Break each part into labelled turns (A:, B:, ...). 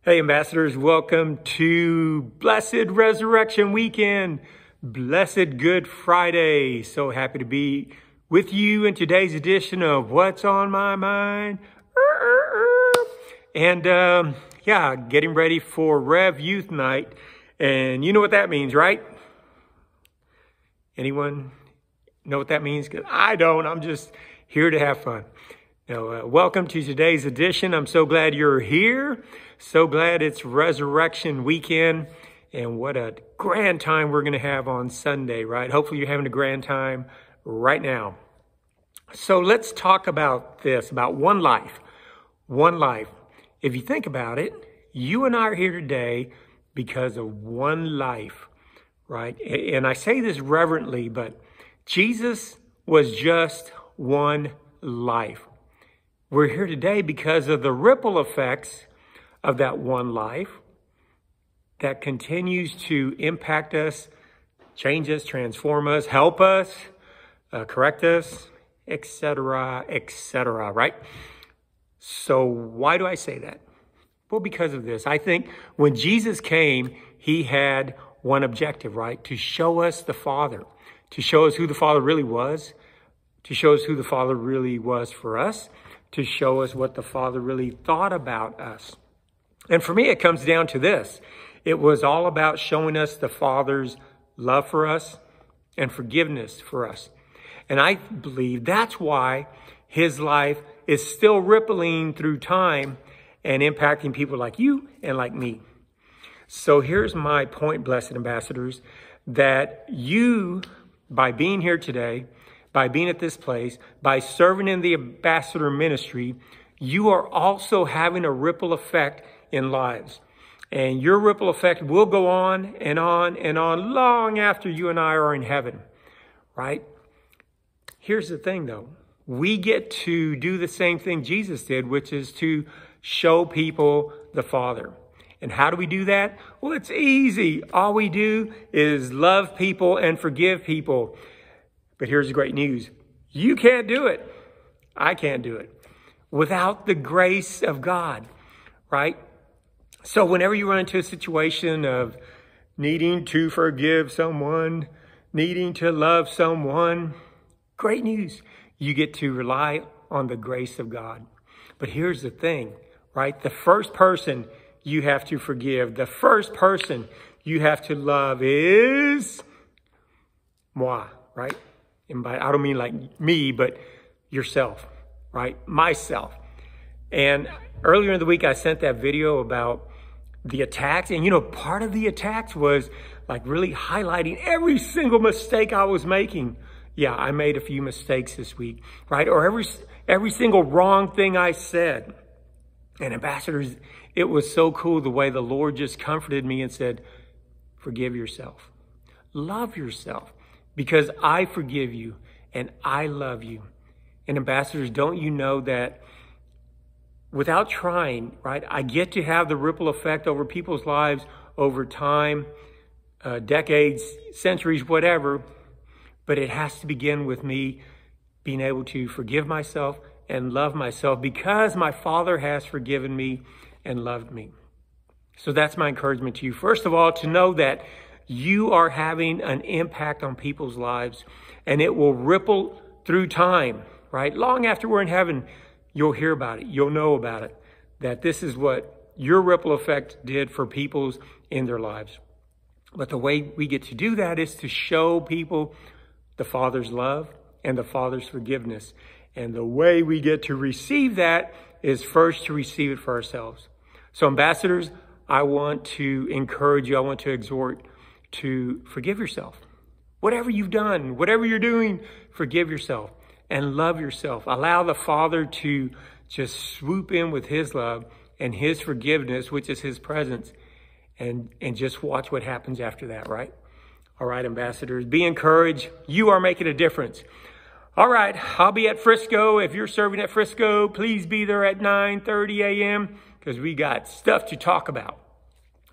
A: Hey, ambassadors, welcome to Blessed Resurrection Weekend, Blessed Good Friday. So happy to be with you in today's edition of What's on My Mind. And getting ready for Rev Youth Night. And you know what that means, right? Anyone know what that means? 'Cause I don't. I'm just here to have fun. Welcome to today's edition. I'm so glad you're here. So glad it's Resurrection Weekend. And what a grand time we're going to have on Sunday, right? Hopefully you're having a grand time right now. So let's talk about this, about one life. One life. If you think about it, you and I are here today because of one life, right? And I say this reverently, but Jesus was just one life. We're here today because of the ripple effects of that one life that continues to impact us, change us, transform us, help us, correct us, etc., right? So why do I say that? Well, because of this. I think when Jesus came, he had one objective, right? To show us the Father, to show us who the Father really was, to show us who the Father really was for us, to show us what the Father really thought about us. And for me, it comes down to this. It was all about showing us the Father's love for us and forgiveness for us. And I believe that's why his life is still rippling through time and impacting people like you and like me. So here's my point, blessed ambassadors, that you, by being here today, by being at this place, by serving in the ambassador ministry, you are also having a ripple effect in lives. And your ripple effect will go on and on and on long after you and I are in heaven, right? Here's the thing though. We get to do the same thing Jesus did, which is to show people the Father. And how do we do that? Well, it's easy. All we do is love people and forgive people. But here's the great news. You can't do it. I can't do it without the grace of God, right? So whenever you run into a situation of needing to forgive someone, needing to love someone, great news. You get to rely on the grace of God. But here's the thing, right? The first person you have to forgive, the first person you have to love is moi, right? And by, I don't mean like me, but yourself, right? Myself. And earlier in the week, I sent that video about the attacks. And, part of the attacks was like really highlighting every single mistake I was making. Yeah, I made a few mistakes this week, right? Or every single wrong thing I said. And ambassadors, it was so cool the way the Lord just comforted me and said, forgive yourself. Love yourself because I forgive you and I love you. And ambassadors, don't you know that without trying, right, I get to have the ripple effect over people's lives over time, decades, centuries, whatever. But it has to begin with me being able to forgive myself and love myself because my Father has forgiven me and loved me. So that's my encouragement to you. First of all, to know that you are having an impact on people's lives and it will ripple through time, right? Long after we're in heaven, you'll hear about it. You'll know about it, that this is what your ripple effect did for people's in their lives. But the way we get to do that is to show people the Father's love and the Father's forgiveness. And the way we get to receive that is first to receive it for ourselves. So ambassadors, I want to encourage you, I want to exhort to forgive yourself. Whatever you've done, whatever you're doing, forgive yourself and love yourself. Allow the Father to just swoop in with his love and his forgiveness, which is his presence, and just watch what happens after that, right? All right, ambassadors, be encouraged. You are making a difference. All right, I'll be at Frisco. If you're serving at Frisco, please be there at 9:30 a.m. because we got stuff to talk about.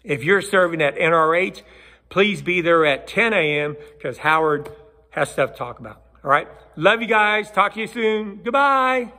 A: If you're serving at NRH, please be there at 10 a.m. because Howard has stuff to talk about. All right, love you guys. Talk to you soon. Goodbye.